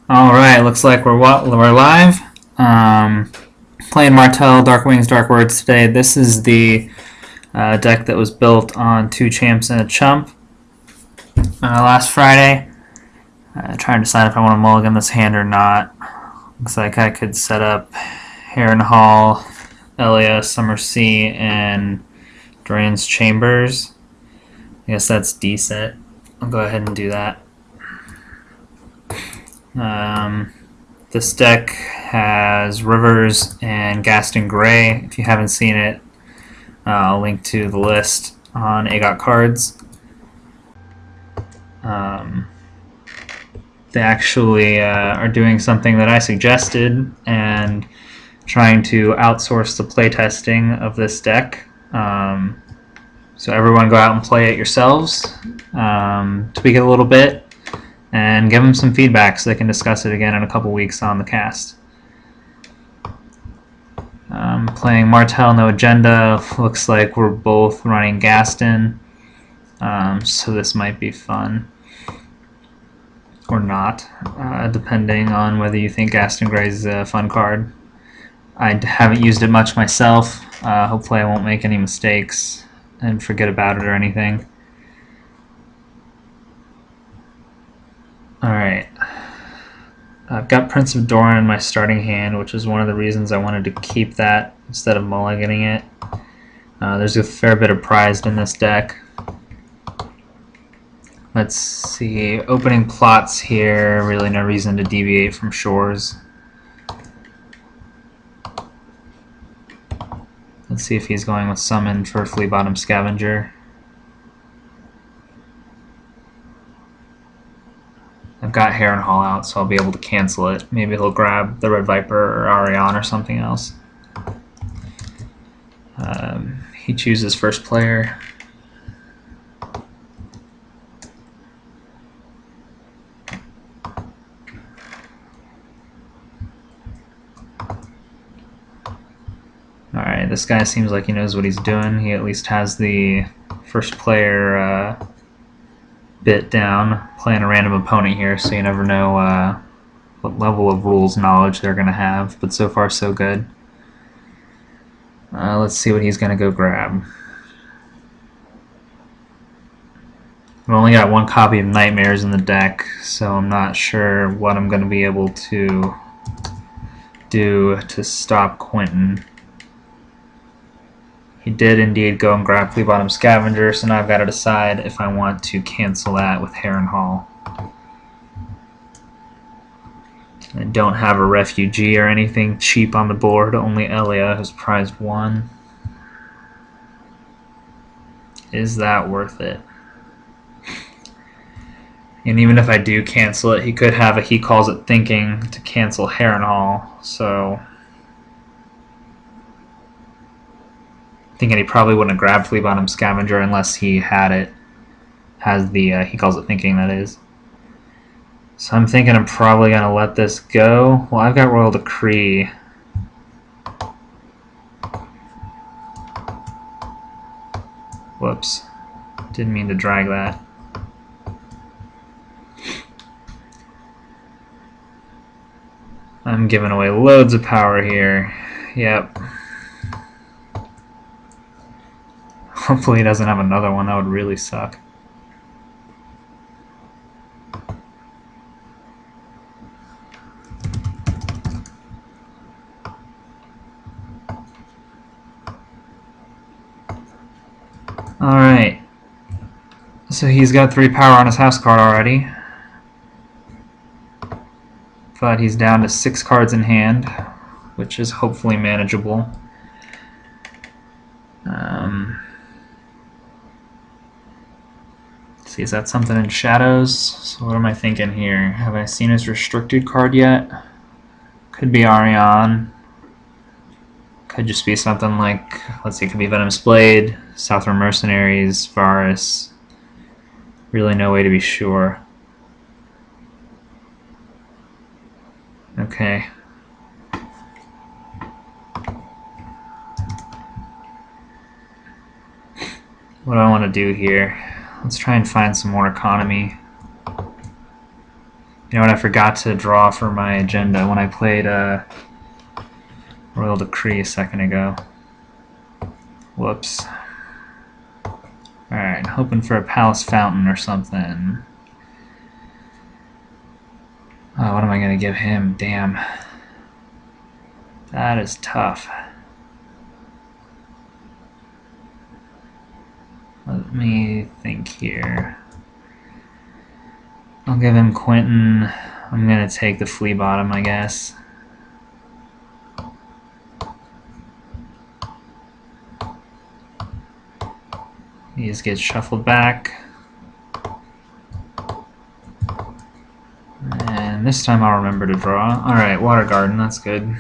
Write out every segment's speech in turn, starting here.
All right, looks like we're live. Playing Martell, Dark Wings, Dark Words today. This is the deck that was built on 2 champs and a chump last Friday. Trying to decide if I want to mulligan this hand or not. Looks like I could set up Harrenhal, Elia, Summer Sea, and Duran's Chambers. I guess that's decent. I'll go ahead and do that. This deck has Rivers and Gaston Gray. If you haven't seen it, I'll link to the list on AGOT Cards. They actually are doing something that I suggested and trying to outsource the playtesting of this deck. So everyone go out and play it yourselves, tweak it a little bit, and give them some feedback so they can discuss it again in a couple weeks on the cast. Playing Martell, no agenda. Looks like we're both running Gaston, so this might be fun. Or not, depending on whether you think Gaston Gray is a fun card. I haven't used it much myself. Hopefully I won't make any mistakes and forget about it or anything. Alright. I've got Prince of Doran in my starting hand, which is one of the reasons I wanted to keep that instead of mulliganing it. There's a fair bit of prized in this deck. Let's see, opening plots here, really no reason to deviate from shores. Let's see if he's going with summon for Flea Bottom Scavenger. I've got Harrenhal out, so I'll be able to cancel it. Maybe he'll grab the Red Viper or Arion or something else. He chooses first player. Alright, this guy seems like he knows what he's doing. He at least has the first player bit down, playing a random opponent here, so you never know what level of rules knowledge they're going to have, but so far so good. Let's see what he's going to go grab. I've only got one copy of Nightmares in the deck, so I'm not sure what I'm going to be able to do to stop Quentyn. He did indeed go and grab Flea Bottom Scavenger, so now I've got to decide if I want to cancel that with Harrenhal. I don't have a refugee or anything cheap on the board, only Elia, who's prized 1. Is that worth it? And even if I do cancel it, he could have a He Calls It Thinking to cancel Harrenhal, so thinking he probably wouldn't have grabbed Flea Bottom Scavenger unless he had it, has the He Calls It Thinking, that is. So I'm thinking I'm probably going to let this go. Well, I've got Royal Decree. Whoops. Didn't mean to drag that. I'm giving away loads of power here. Yep. Hopefully he doesn't have another one. That would really suck. Alright. So he's got 3 power on his house card already. But he's down to 6 cards in hand, which is hopefully manageable. See, is that something in Shadows? So what am I thinking here? Have I seen his restricted card yet? Could be Arion. Could just be something like, let's see, it could be Venom's Blade, Southern Mercenaries, Varus. Really no way to be sure. Okay. What do I want to do here? Let's try and find some more economy. You know what? I forgot to draw for my agenda when I played Royal Decree a second ago. Whoops. Alright, hoping for a Palace Fountain or something. Oh, what am I going to give him? Damn. That is tough. Let me think here. I'll give him Quentyn. I'm going to take the Flea Bottom, I guess. He just gets shuffled back. And this time I'll remember to draw. Alright, Water Garden, that's good.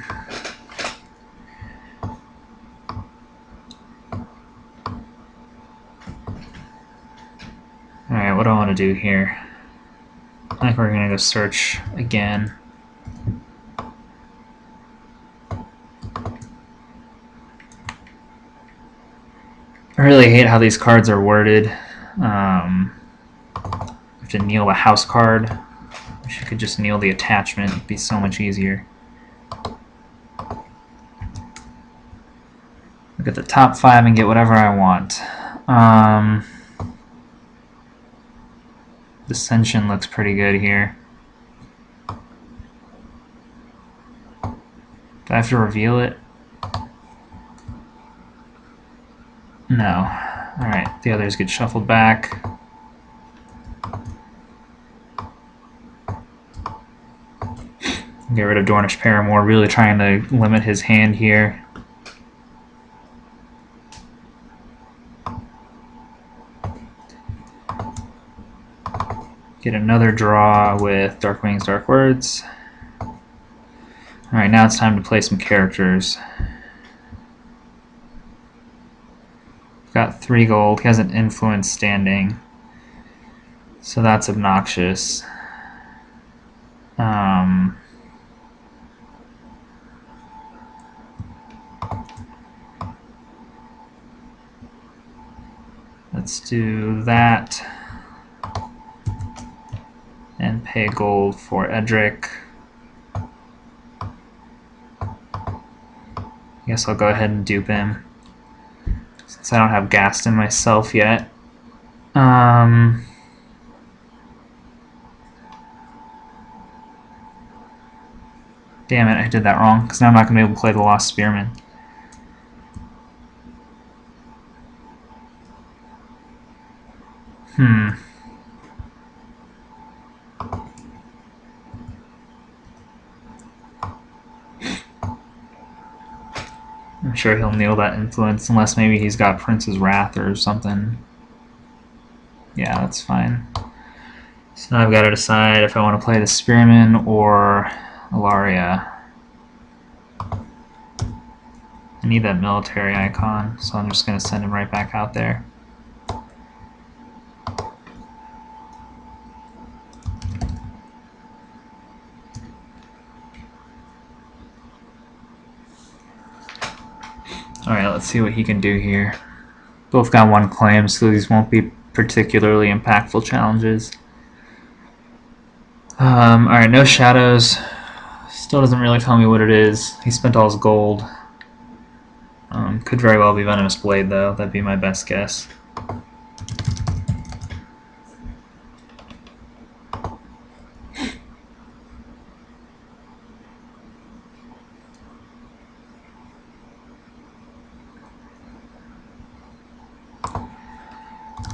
Alright, what do I want to do here? I think we're going to go search again. I really hate how these cards are worded. You have to kneel a house card. I wish you could just kneel the attachment. It'd be so much easier. Look at the top 5 and get whatever I want. Dissension looks pretty good here. Do I have to reveal it? No. Alright, the others get shuffled back. Get rid of Dornish Paramour, really trying to limit his hand here. Get another draw with Dark Wings, Dark Words. Alright, now it's time to play some characters. Got 3 gold. He has an influence standing, so that's obnoxious. Let's do that and pay gold for Edric. I guess I'll go ahead and dupe him since I don't have Gaston myself yet. Damn it, I did that wrong, because now I'm not going to be able to play the Lost Spearman. I'm sure he'll kneel that influence, unless maybe he's got Prince's Wrath or something. Yeah, that's fine. So now I've got to decide if I want to play the Spearman or Ilaria. I need that military icon, so I'm just going to send him right back out there. Alright, let's see what he can do here. Both got 1 claim, so these won't be particularly impactful challenges. Alright, no shadows. Still doesn't really tell me what it is. He spent all his gold. Could very well be Venomous Blade, though. That'd be my best guess.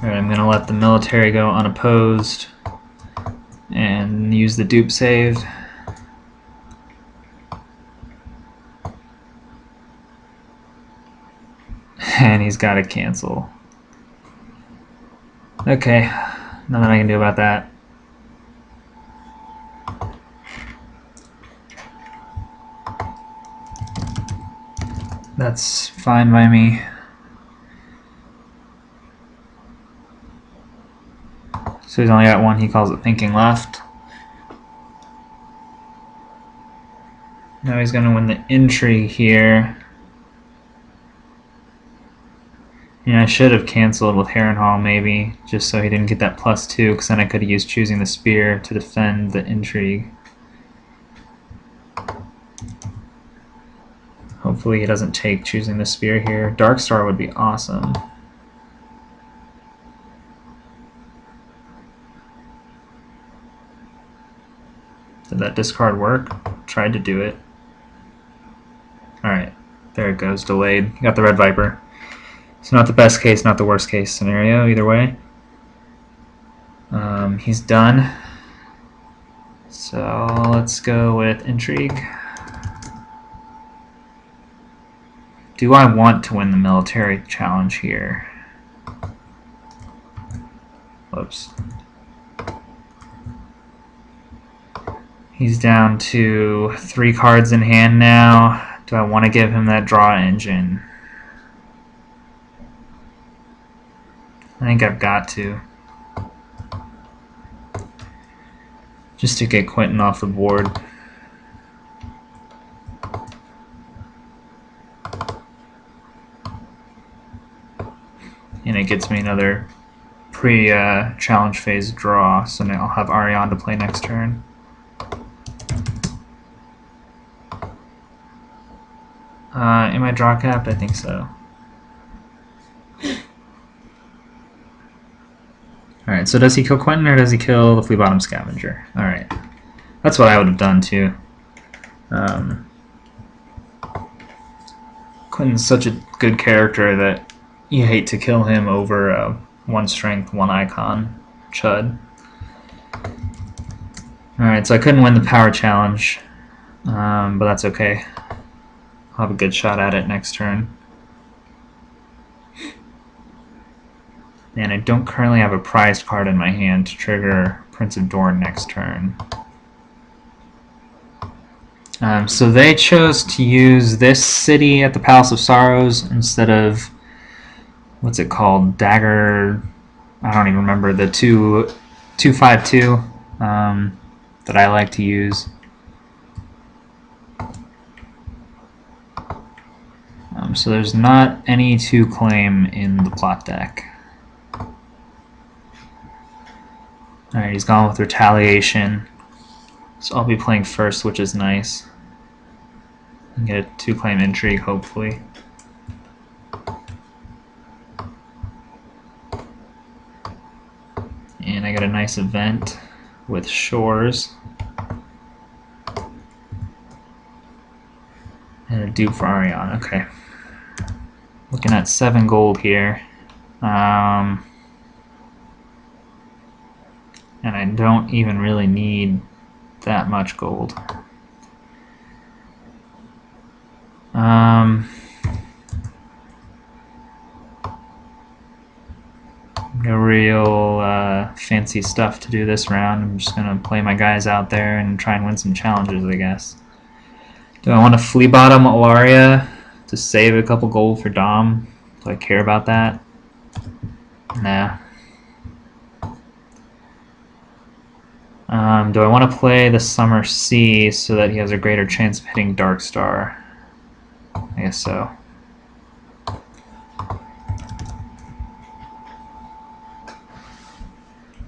Alright, I'm going to let the military go unopposed and use the dupe save. And he's got to cancel. Okay, nothing I can do about that. That's fine by me. So he's only got 1, he calls it Thinking Left. Now he's going to win the intrigue here. Yeah, I should have canceled with Harrenhal maybe, just so he didn't get that +2, because then I could have used choosing the spear to defend the intrigue. Hopefully he doesn't take choosing the spear here. Darkstar would be awesome. Did that discard work? Tried to do it. Alright, there it goes, delayed. Got the Red Viper. So not the best case, not the worst case scenario, either way. He's done. So let's go with Intrigue. Do I want to win the military challenge here? Whoops. He's down to 3 cards in hand now. Do I want to give him that draw engine? I think I've got to. Just to get Quentyn off the board. And it gets me another pre-challenge phase draw, so now I'll have Ariane to play next turn. Am I draw capped? I think so. Alright, so does he kill Quentyn or does he kill the Flea Bottom Scavenger? Alright. That's what I would have done too. Quentyn's such a good character that you hate to kill him over 1 strength, 1 icon chud. Alright, so I couldn't win the power challenge, but that's okay. I'll have a good shot at it next turn. And I don't currently have a prized card in my hand to trigger Prince of Dorne next turn. So they chose to use this city at the Palace of Sorrows instead of, what's it called, Dagger, I don't even remember, the 252 that I like to use. So there's not any 2 claim in the plot deck. Alright, he's gone with Retaliation. So I'll be playing first, which is nice. And get a 2 claim Intrigue, hopefully. And I got a nice event with Shores. And a dupe for Ariane, okay. Looking at 7 gold here. And I don't even really need that much gold. No real fancy stuff to do this round. I'm just going to play my guys out there and try and win some challenges, I guess. Do I want to Flea Bottom Alaria to save a couple gold for Dom? Do I care about that? Nah. Do I want to play the Summer Sea so that he has a greater chance of hitting Darkstar? I guess so.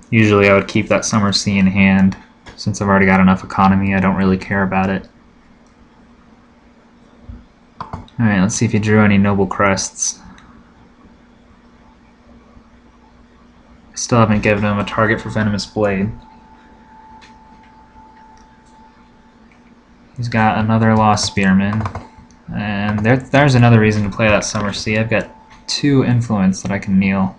Usually I would keep that Summer Sea in hand. Since I've already got enough economy, I don't really care about it. Alright, let's see if he drew any Noble Crests. I still haven't given him a target for Venomous Blade. He's got another Lost Spearman. And there's another reason to play that Summer Sea. I've got 2 influence that I can kneel.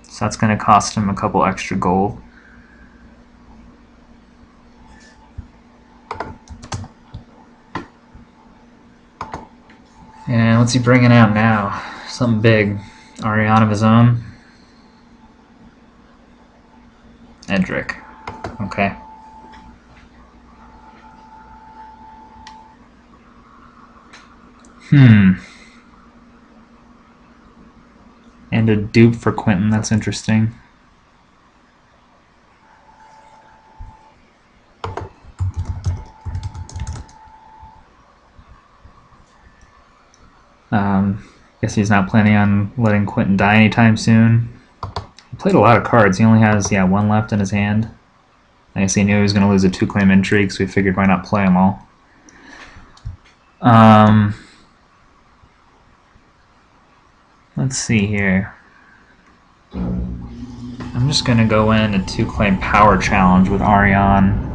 So that's going to cost him a couple extra gold. And what's he bringing out now? Something big. Ariane of his own. Edric. Okay. And a dupe for Quentyn, that's interesting. Guess he's not planning on letting Quentyn die anytime soon. He played a lot of cards. He only has, one left in his hand. I guess he knew he was going to lose a 2-claim intrigue, so we figured why not play them all. Let's see here. I'm just going to go in a 2-claim power challenge with Ariane.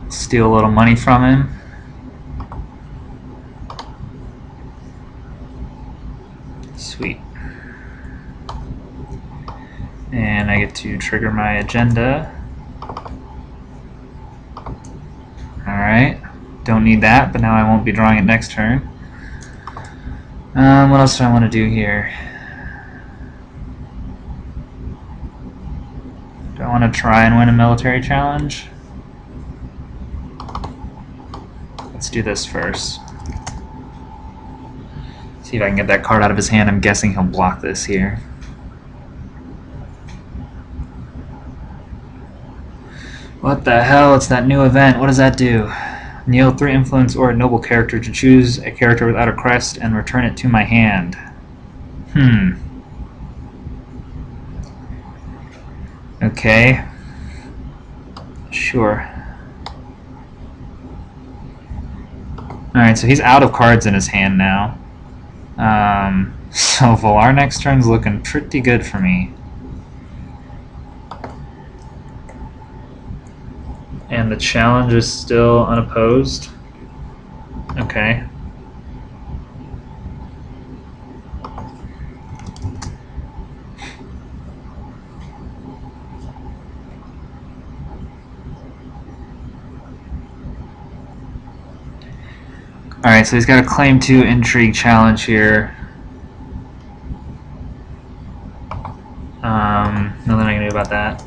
Steal a little money from him. Sweet. And I get to trigger my agenda. Alright. Don't need that, but now I won't be drawing it next turn. What else do I want to do here? Do I want to try and win a military challenge? Let's do this first. See if I can get that card out of his hand. I'm guessing he'll block this here. What the hell? It's that new event. What does that do? Kneel 3 influence or a noble character to choose a character without a crest and return it to my hand. Okay. Sure. Alright, so he's out of cards in his hand now. So Valar next turn's looking pretty good for me. And the challenge is still unopposed. Okay. Alright, so he's got a claim 2 intrigue challenge here. Nothing I can do about that.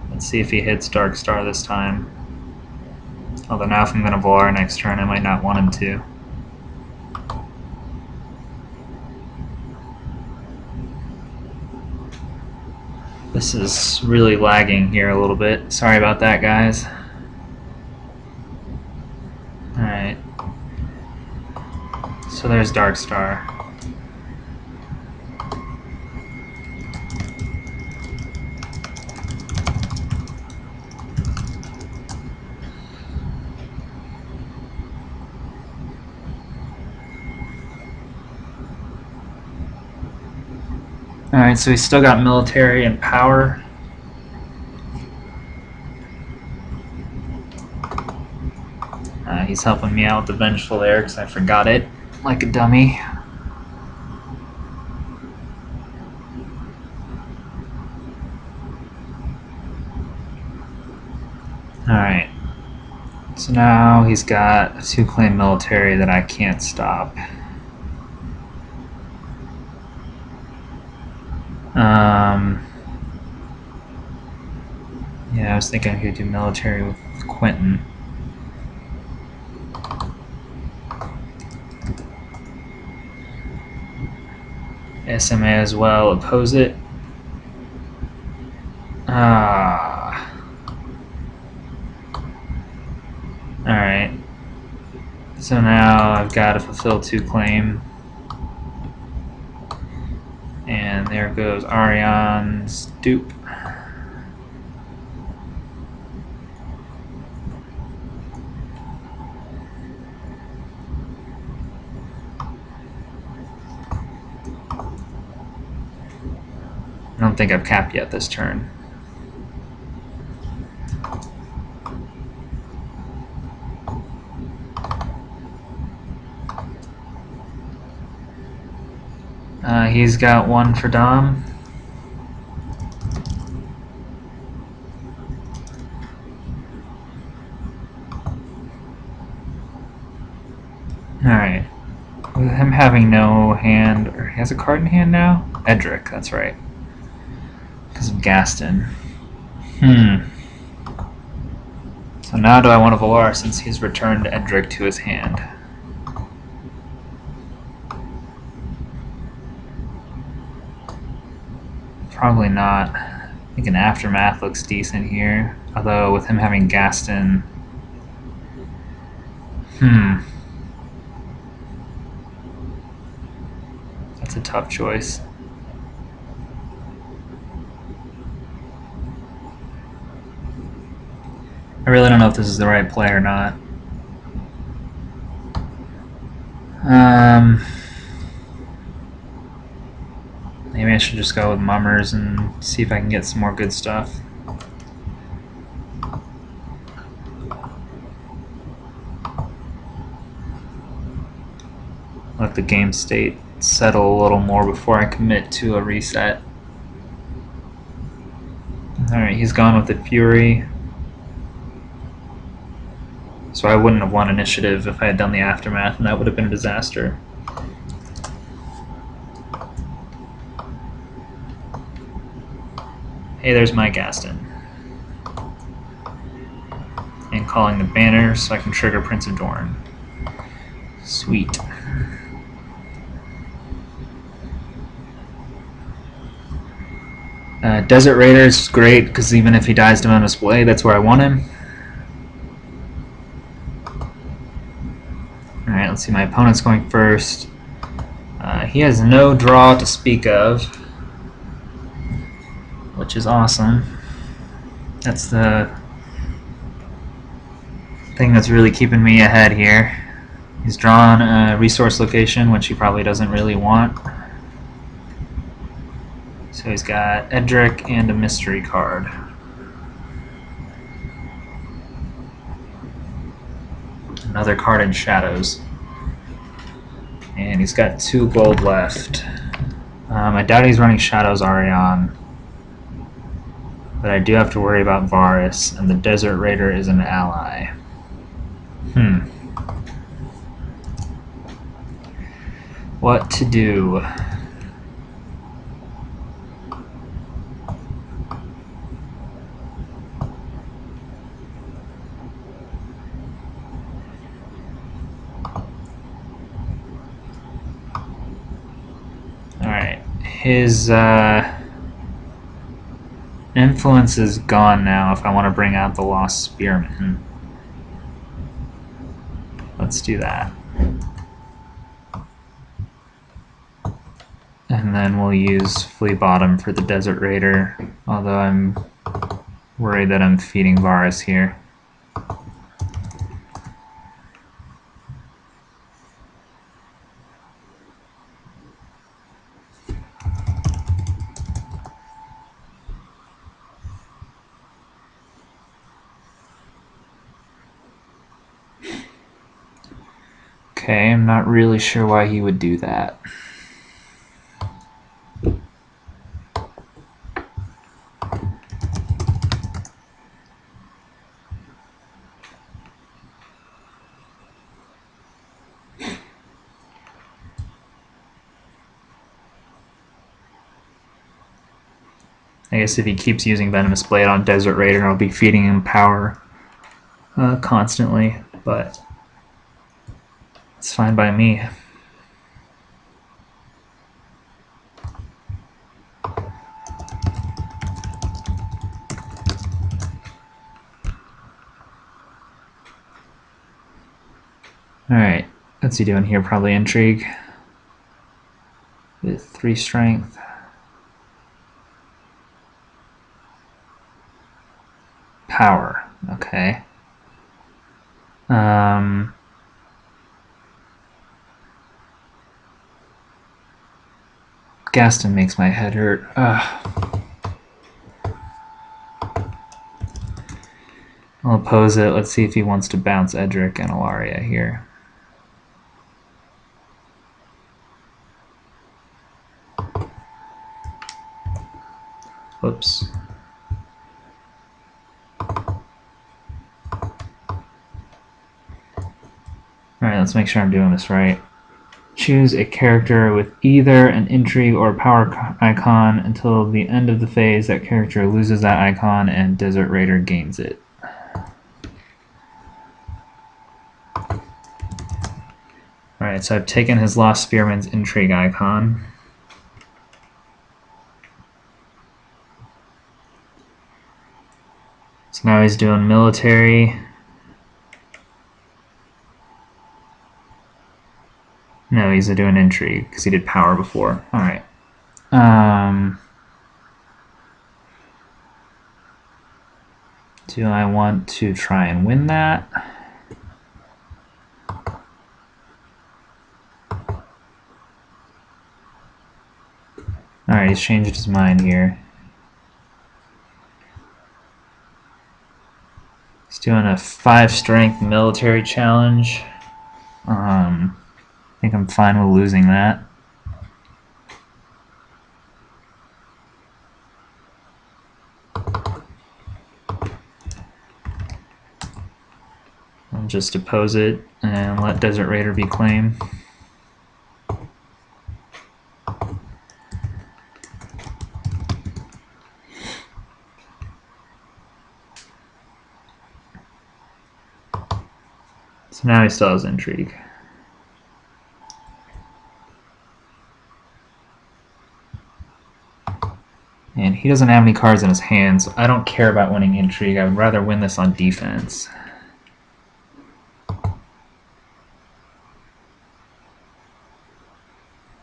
Let's see if he hits Dark Star this time. Although now if I'm going to Valar next turn, I might not want him to. This is really lagging here a little bit. Sorry about that, guys. Alright. So there's Dark Star. Alright, so he's still got military and power. He's helping me out with the Vengeful there because I forgot it like a dummy. Alright, so now he's got a 2-claim military that I can't stop. Yeah, I was thinking I could do military with Quentyn. SMA as well, oppose it. Alright. So now I've got to fulfill 2-claim. And there goes Ariane's dupe. I don't think I've capped yet this turn. He's got 1 for Dom. Alright. With him having no hand, or he has a card in hand now? Edric, that's right. Because of Gaston. So now do I want a Valar since he's returned Edric to his hand? Probably not. I think an Aftermath looks decent here. Although with him having Gaston... That's a tough choice. I really don't know if this is the right play or not. Maybe I should just go with Mummers and see if I can get some more good stuff. Let the game state settle a little more before I commit to a reset. Alright, he's gone with the Fury. So I wouldn't have won initiative if I had done the Aftermath, and that would have been a disaster. Hey, there's my Gaston. And calling the banner so I can trigger Prince of Dorne. Sweet. Desert Raider is great because even if he dies to Venomous Blade, that's where I want him. Alright, let's see. My opponent's going first. He has no draw to speak of, which is awesome. That's the thing that's really keeping me ahead here. He's drawn a resource location, which he probably doesn't really want. So he's got Edric and a mystery card. Another card in Shadows. And he's got 2 gold left. I doubt he's running Shadows Arion. But I do have to worry about Varys, and the Desert Raider is an ally. What to do? Alright, his influence is gone now if I want to bring out the Lost Spearman. Let's do that. And then we'll use Flea Bottom for the Desert Raider, although I'm worried that I'm feeding Varys here. Okay, I'm not really sure why he would do that. I guess if he keeps using Venomous Blade on Desert Raider, I'll be feeding him power constantly, but it's fine by me. Alright, what's he doing here? Probably Intrigue with 3 strength. Power, okay. Gaston makes my head hurt. I'll oppose it. Let's see if he wants to bounce Edric and Ilaria here. Whoops. Alright, let's make sure I'm doing this right. choose a character with either an intrigue or power icon until the end of the phase. That character loses that icon and Desert Raider gains it. Alright, so I've taken his Lost Spearman's intrigue icon. So now he's doing military. No, he's doing intrigue because he did power before. Alright. Do I want to try and win that? Alright, he's changed his mind here. He's doing a 5 strength military challenge. I think I'm fine with losing that. I'll just oppose it and let Desert Raider be claimed. So now he still has intrigue. And he doesn't have any cards in his hand, so I don't care about winning intrigue. I would rather win this on defense.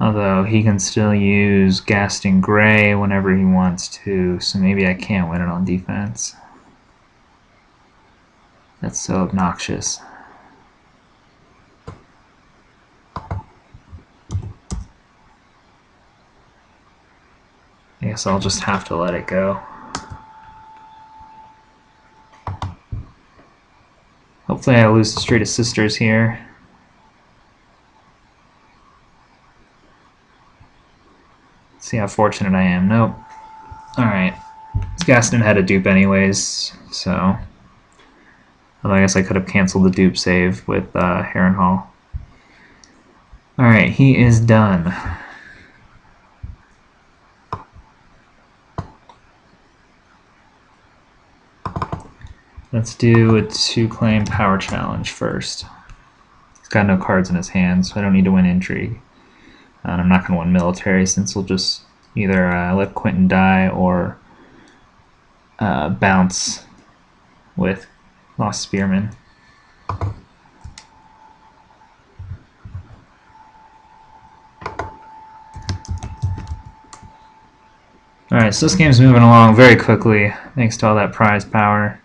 Although he can still use Gaston Gray whenever he wants to, so maybe I can't win it on defense. That's so obnoxious. I guess I'll just have to let it go. Hopefully I lose to Street of Sisters here. Let's see how fortunate I am. Nope. Alright. Gaston had a dupe anyways, so... Although I guess I could have canceled the dupe save with Harrenhal. Alright, he is done. Let's do a 2-claim power challenge first. He's got no cards in his hand, so I don't need to win intrigue. And I'm not going to win military since we'll just either let Quentyn die or bounce with Lost Spearman. Alright, so this game's moving along very quickly thanks to all that prize power.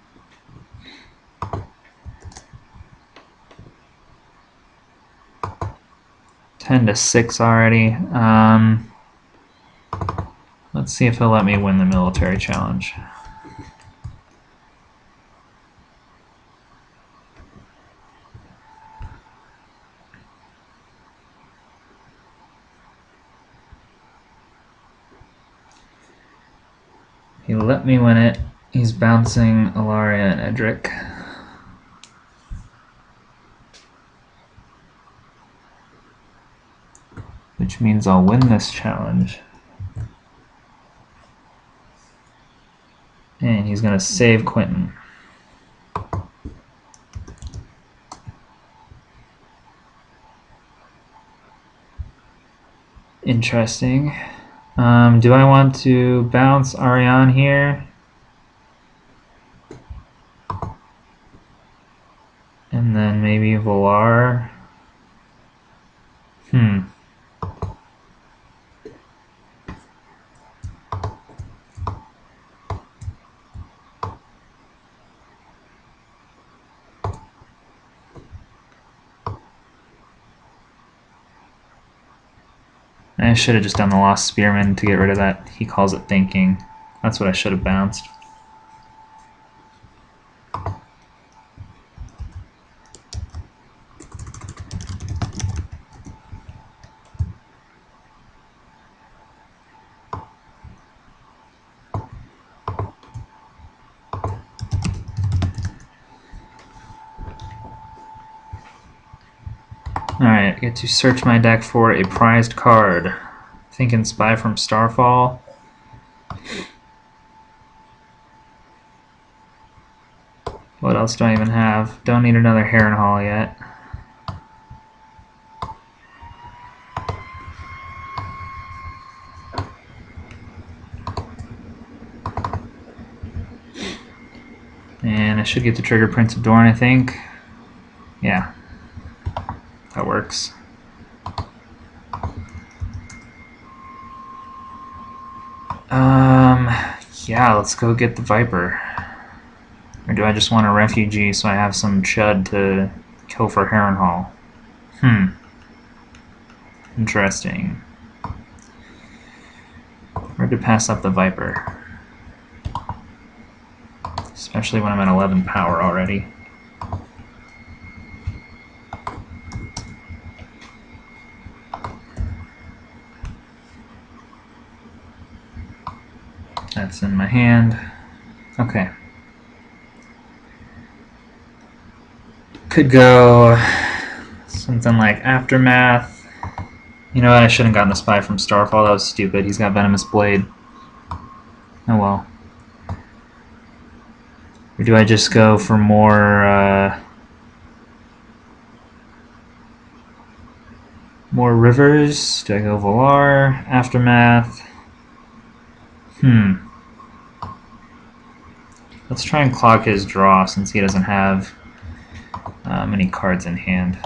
$10-6 already. Let's see if he'll let me win the military challenge. He let me win it. He's bouncing Alaria and Edric. Which means I'll win this challenge. And he's going to save Quentyn. Interesting. Do I want to bounce Ariane here? And then maybe Valar? I should have just done the Lost Spearman to get rid of that. He calls it thinking. That's what I should have bounced. Alright, I get to search my deck for a prized card. Thinking Spy from Starfall. What else do I even have? Don't need another Harrenhal yet. And I should get to trigger Prince of Dorne, I think. Yeah, that works. Yeah, let's go get the Viper. Or do I just want a refugee so I have some chud to kill for Harrenhal? Interesting. Hard to pass up the Viper. Especially when I'm at 11 power already. That's in my hand. Okay. Could go something like Aftermath. You know what? I shouldn't have gotten the Spy from Starfall. That was stupid. He's got Venomous Blade. Oh well. Or do I just go for more rivers? Do I go Valar? Aftermath? Let's try and clog his draw since he doesn't have many cards in hand.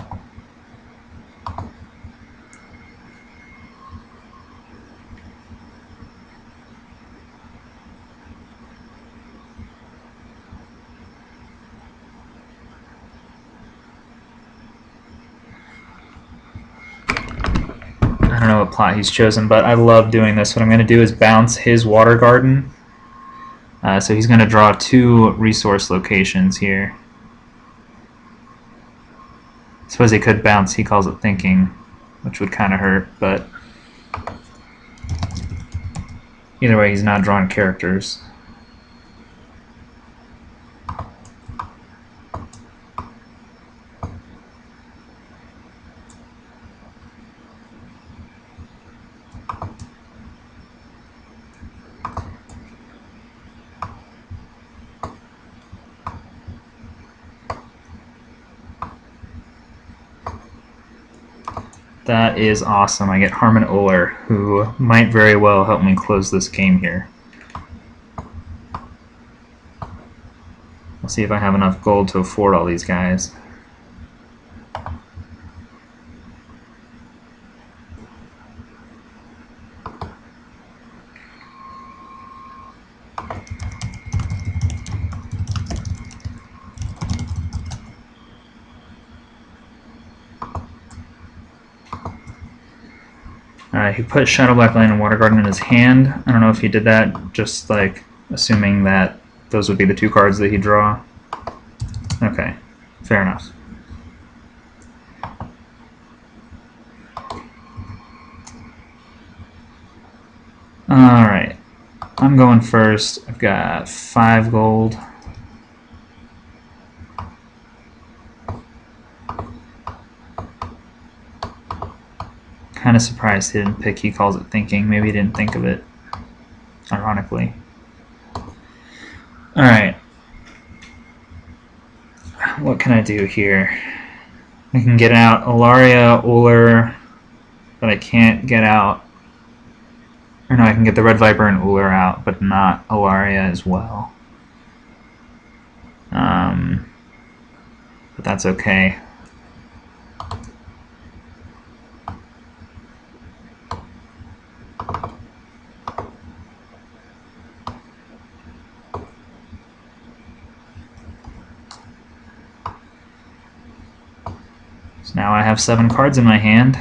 I don't know what plot he's chosen, but I love doing this. What I'm going to do is bounce his Water Garden. So he's going to draw 2 resource locations here. I suppose he could bounce He Calls It Thinking, which would kind of hurt, but either way, he's not drawing characters. That is awesome. I get Harmon Uller, who might very well help me close this game here. I'll see if I have enough gold to afford all these guys. Alright, he put Shadow Black Land and Water Garden in his hand. I don't know if he did that, just like assuming that those would be the 2 cards that he'd draw. Okay, fair enough. Alright, I'm going first. I've got 5 gold. Kind of surprised he didn't pick He Calls It Thinking. Maybe he didn't think of it, ironically. Alright. What can I do here? I can get out Alaria, Uller, but I can't get out... Or no, I can get the Red Viper and Uller out, but not Alaria as well. But that's okay. So now I have 7 cards in my hand.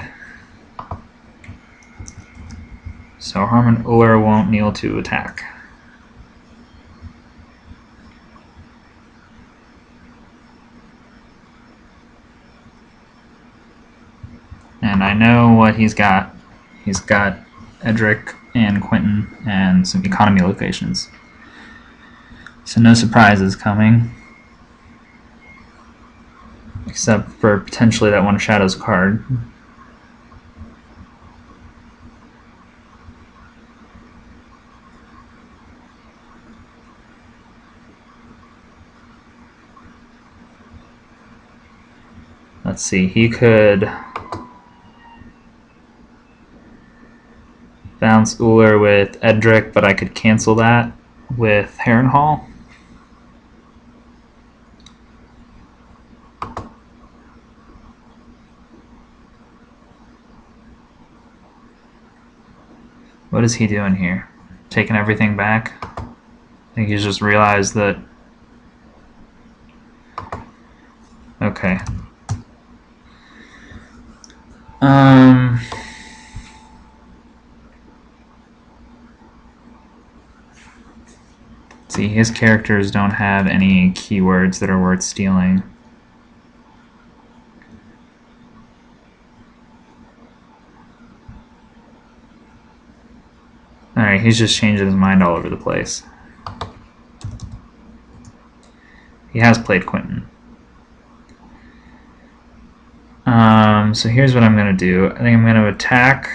So Harmon Uller won't kneel to attack. And I know what he's got. He's got Edric and Quentyn and some economy locations. So no surprises coming. except for potentially that one Shadows card. Let's see, he could bounce Uller with Edric, but I could cancel that with Harrenhal. What is he doing here? Taking everything back? I think he's just realized that... Okay. See, his characters don't have any keywords that are worth stealing. Alright, he's just changing his mind all over the place. He has played Quentyn. So here's what I'm going to do. I think I'm going to attack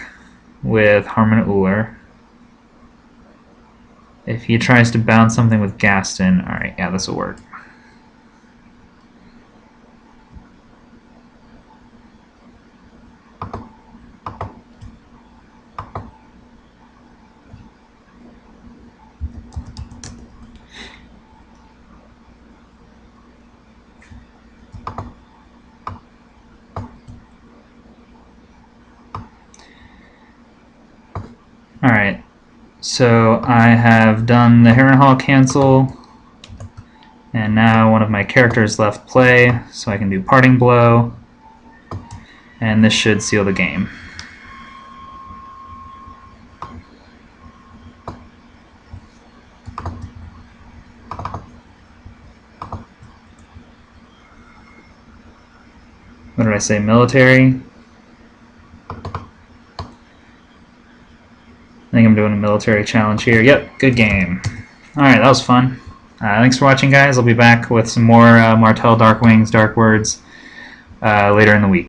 with Harmon Uller. If he tries to bounce something with Gaston, alright, yeah, this will work. Alright, so I have done the Harrenhal cancel, and now one of my characters left play, so I can do Parting Blow, and this should seal the game. What did I say, military? I think I'm doing a military challenge here. Yep, good game. Alright, that was fun. Thanks for watching, guys. I'll be back with some more Martell Dark Wings, Dark Words later in the week.